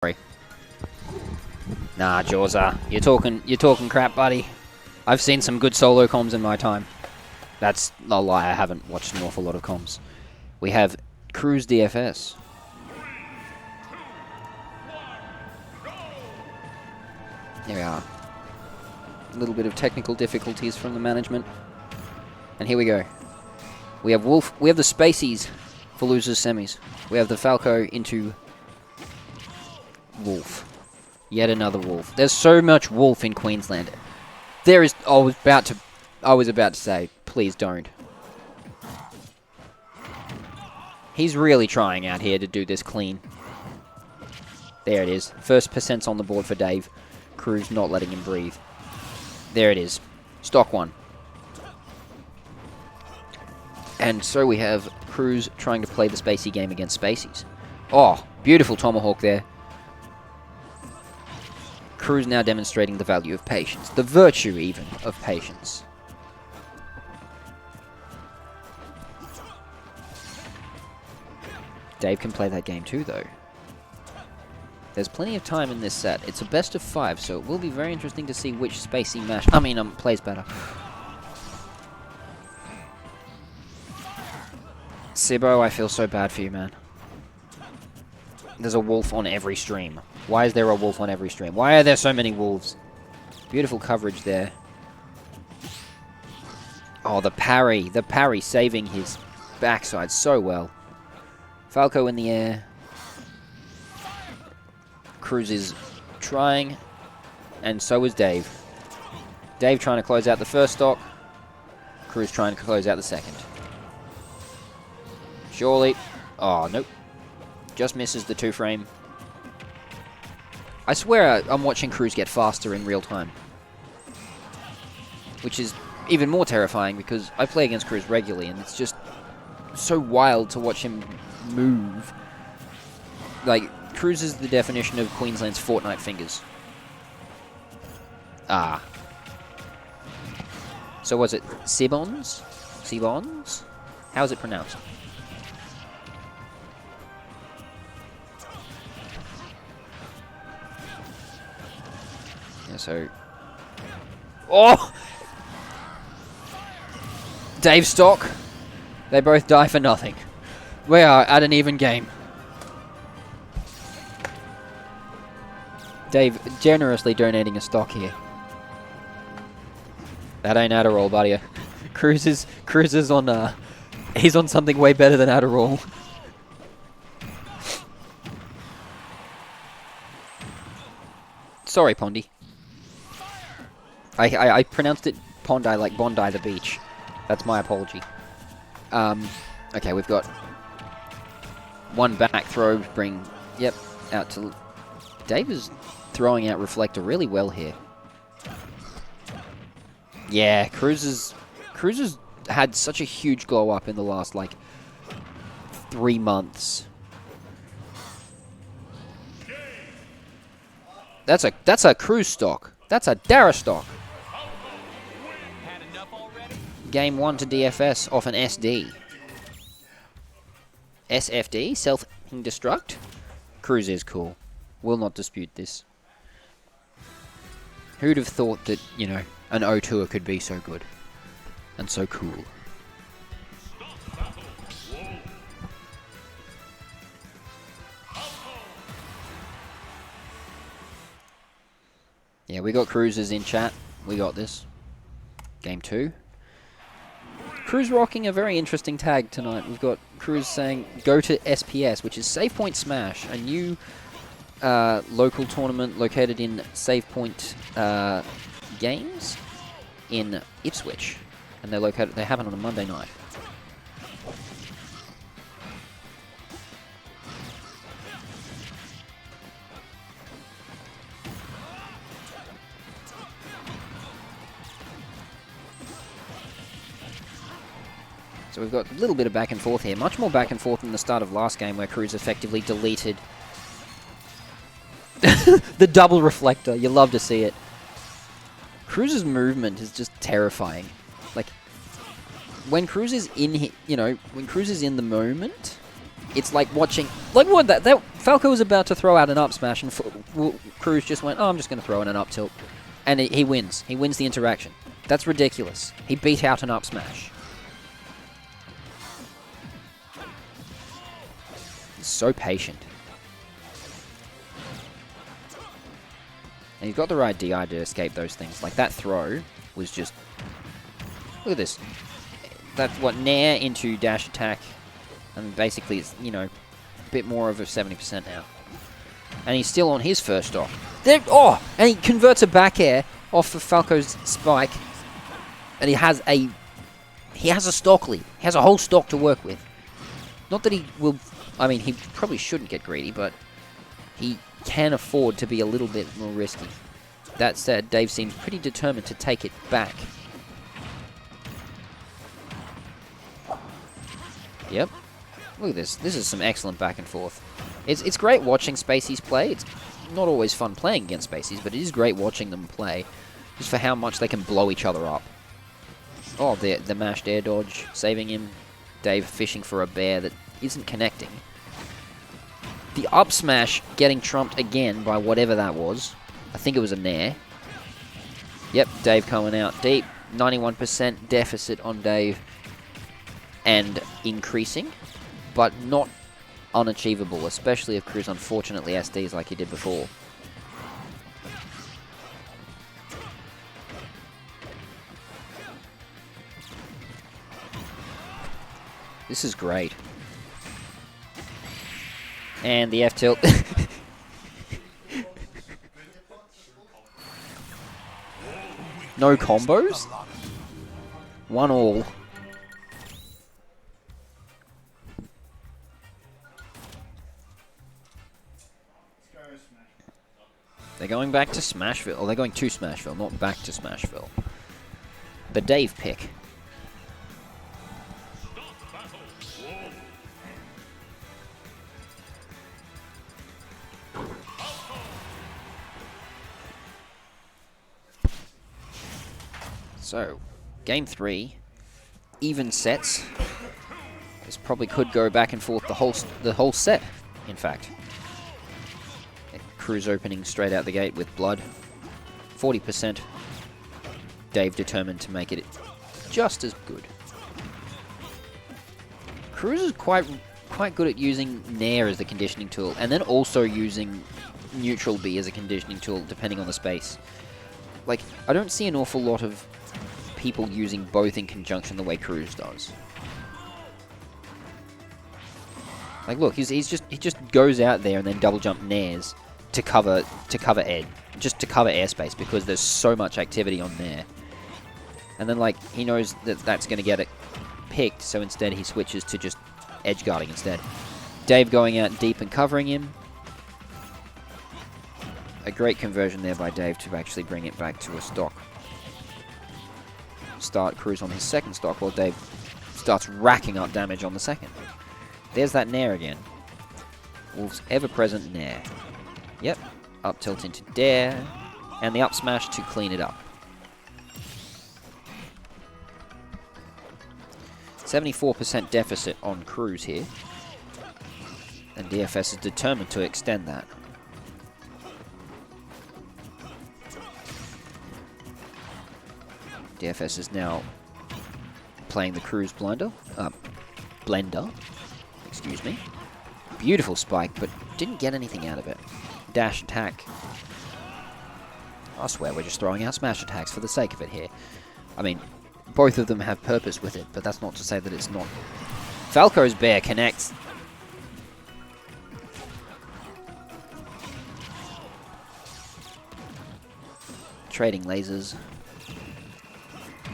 Sorry. Nah, Jawza, you're talking crap, buddy. I've seen some good solo comms in my time. That's a lie. I haven't watched an awful lot of comms. We have Cruise DFS. Here we are. A little bit of technical difficulties from the management. And here we go. We have Wolf. We have the Spaceys for losers semis. We have the Falco into Wolf. Yet another Wolf. There's so much Wolf in Queensland. There is. I was about to say, please don't. He's really trying out here to do this clean. There it is. First percent's on the board for Dave. Cruz not letting him breathe. There it is. Stock one. And so we have Cruz trying to play the Spacey game against Spaceys. Oh, beautiful tomahawk there. Cruz now demonstrating the value of patience. The virtue, even, of patience. Dave can play that game too, though. There's plenty of time in this set. It's a best of 5, so it will be very interesting to see which Spacey plays better. Sibbo, I feel so bad for you, man. There's a wolf on every stream. Why is there a wolf on every stream? Why are there so many wolves? Beautiful coverage there. Oh, the parry. The parry saving his backside so well. Falco in the air. Cruz is trying, and so is Dave. Dave trying to close out the first stock. Cruz trying to close out the second. Surely. Oh, nope. Just misses the 2-frame. I swear I'm watching Cruz get faster in real time. Which is even more terrifying because I play against Cruz regularly and it's just so wild to watch him move. Like, Cruz is the definition of Queensland's Fortnite fingers. Ah. So was it Sibons? Sibons? How is it pronounced? Yeah, so... Oh! Dave stock. They both die for nothing. We are at an even game. Dave generously donating a stock here. That ain't Adderall, buddy. Cruz is on he's on something way better than Adderall. Sorry, Pondy. I pronounced it Pondi like Bondi the beach. That's my apology. Okay, we've got one back throw, bring, yep, out to... Dave is throwing out Reflector really well here. Yeah, Cruz has had such a huge glow up in the last, like, 3 months. That's a Cruz stock. That's a Dara stock. Game 1 to DFS off an SD. SFD, self-destruct. Cruz is cool. Will not dispute this. Who'd have thought that, you know, an O2er could be so good and so cool? Yeah, we got Cruisers in chat. We got this. Game 2. Cruz rocking a very interesting tag tonight. We've got Cruz saying, go to SPS, which is Save Point Smash, a new local tournament located in Save Point Games in Ipswich. And they happen on a Monday night. So we've got a little bit of back and forth here. Much more back and forth than the start of last game where Cruz effectively deleted the double reflector. You love to see it. Cruz's movement is just terrifying. Like, when Cruz is in, when Cruz is in the moment, It's like watching... Like, what? That Falco was about to throw out an up smash, and Cruz just went, oh, I'm just going to throw in an up tilt. And he wins. He wins the interaction. That's ridiculous. He beat out an up smash. He's so patient. And he's got the right DI to escape those things. Like, that throw was just... Look at this. That's what, Nair into dash attack. And basically it's, you know, a bit more of a 70% now. And he's still on his first stock. There, oh! And he converts a back air off of Falco's spike. And he has a stock lead. He has a whole stock to work with. Not that he will... I mean, he probably shouldn't get greedy, but he can afford to be a little bit more risky. That said, Dave seems pretty determined to take it back. Yep. Look at this. This is some excellent back and forth. It's great watching Spaceys play. It's not always fun playing against Spaceys, but it is great watching them play, just for how much they can blow each other up. Oh, the mashed air dodge, saving him. Dave fishing for a bear that isn't connecting. The up smash getting trumped again by whatever that was. I think it was a Nair. Yep, Dave coming out deep. 91% deficit on Dave. And increasing, but not unachievable, especially if Cruz unfortunately SDs like he did before. This is great. And the F tilt. No combos? 1-all. They're going back to Smashville. Or they're going to Smashville, not back to Smashville. The Dave pick. So, game 3, even sets. This probably could go back and forth the whole set, in fact. Cruz opening straight out the gate with blood. 40%. Dave determined to make it just as good. Cruz is quite good at using Nair as the conditioning tool, and then also using neutral B as a conditioning tool, depending on the space. Like, I don't see an awful lot of people using both in conjunction the way Cruz does. Like, look, he just goes out there and then double jump Nairs to cover edge, just to cover airspace, because there's so much activity on there. And then, like, he knows that that's going to get it picked, so instead he switches to just edge guarding instead. Dave going out deep and covering him. A great conversion there by Dave to actually bring it back to a stock. Start Cruz on his second stock while Dave starts racking up damage on the second. There's that Nair again. Wolf's ever-present Nair. Yep, up tilt into dare, and the up smash to clean it up. 74% deficit on Cruz here, and DFS is determined to extend that. DFS is now playing the Cruz blender, excuse me. Beautiful spike, but didn't get anything out of it. Dash attack. I swear we're just throwing out smash attacks for the sake of it here. I mean, both of them have purpose with it, but that's not to say that it's not. Falco's bear connects. Trading lasers.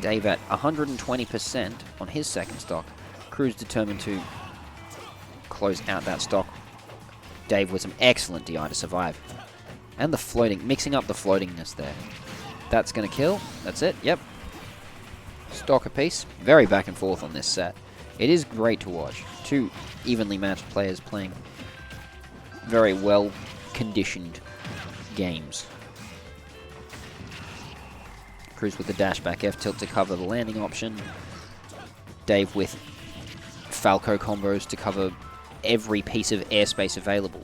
Dave at 120% on his second stock. Cruz determined to close out that stock. Dave with some excellent DI to survive. And the floating, mixing up the floatingness there. That's going to kill. That's it. Yep. Stock apiece. Very back and forth on this set. It is great to watch. Two evenly matched players playing very well conditioned games. Cruz with the dash back F tilt to cover the landing option. Dave with Falco combos to cover every piece of airspace available.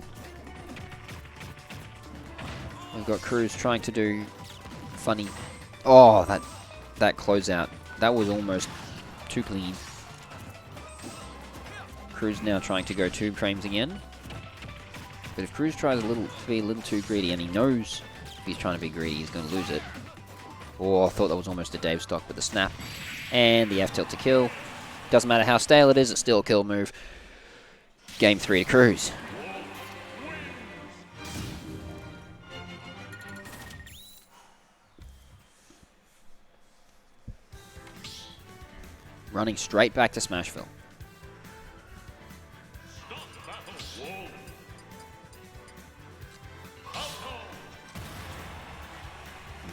We've got Cruz trying to do funny... Oh, that closeout. That was almost too clean. Cruz now trying to go 2 frames again. But if Cruz tries to be a little too greedy, and he knows if he's trying to be greedy, he's going to lose it. Oh, I thought that was almost a Dave stock with the snap. And the F-tilt to kill. Doesn't matter how stale it is, it's still a kill move. Game 3 to Cruz. Running straight back to Smashville.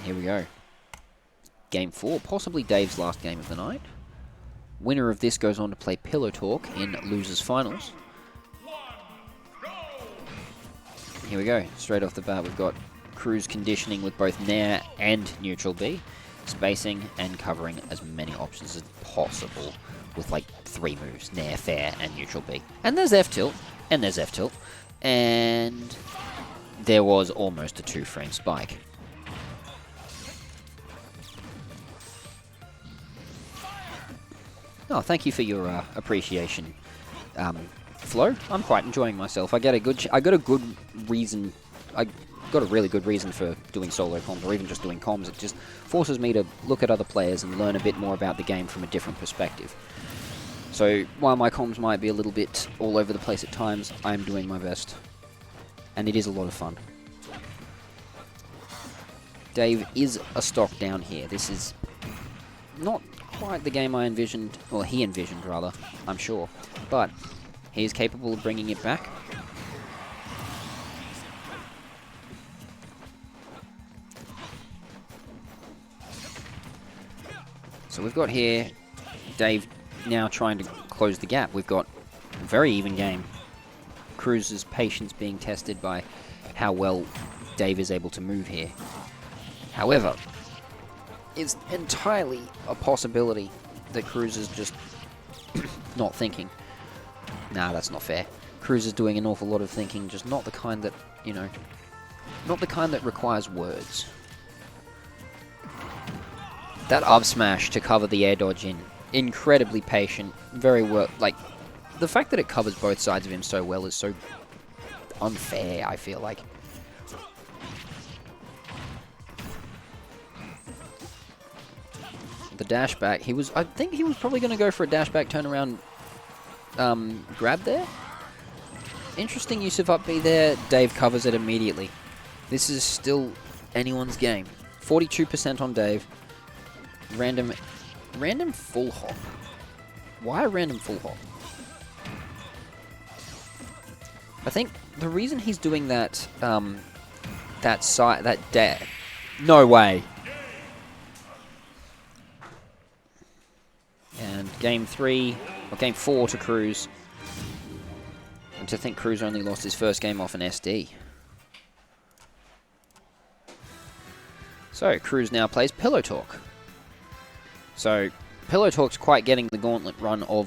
Here we go. Game 4, possibly Dave's last game of the night. Winner of this goes on to play Pillow Talk in Losers Finals. Here we go. Straight off the bat, we've got Cruz conditioning with both Nair and Neutral B. Spacing and covering as many options as possible with like 3 moves. Nair, Fair, and Neutral B. And there's F-tilt. And there's F-tilt. And there was almost a 2-frame spike. Oh, thank you for your appreciation, Flo. I'm quite enjoying myself. I got a really good reason for doing solo comms, or even just doing comms. It just forces me to look at other players and learn a bit more about the game from a different perspective. So while my comms might be a little bit all over the place at times, I am doing my best, and it is a lot of fun. Dave is a stock down here. This is not quite the game I envisioned, or he envisioned rather, I'm sure. But he is capable of bringing it back. So we've got here Dave now trying to close the gap. We've got a very even game. Cruz's patience being tested by how well Dave is able to move here. However, it's entirely a possibility that Cruz is just not thinking. Nah, that's not fair. Cruz is doing an awful lot of thinking, just not the kind that, you know, not the kind that requires words. That up smash to cover the air dodge in. Incredibly patient, very well, like, the fact that it covers both sides of him so well is so unfair, I feel like. The dash back, I think he was probably going to go for a dash back turnaround grab there. Interesting use of up B there. Dave covers it immediately. This is still anyone's game. 42% on Dave. Random full hop. Why a random full hop? I think the reason he's doing that, no way. And game 4 to Cruz. And to think Cruz only lost his first game off an SD. So Cruz now plays Pillow Talk. So Pillow Talk's quite getting the gauntlet run of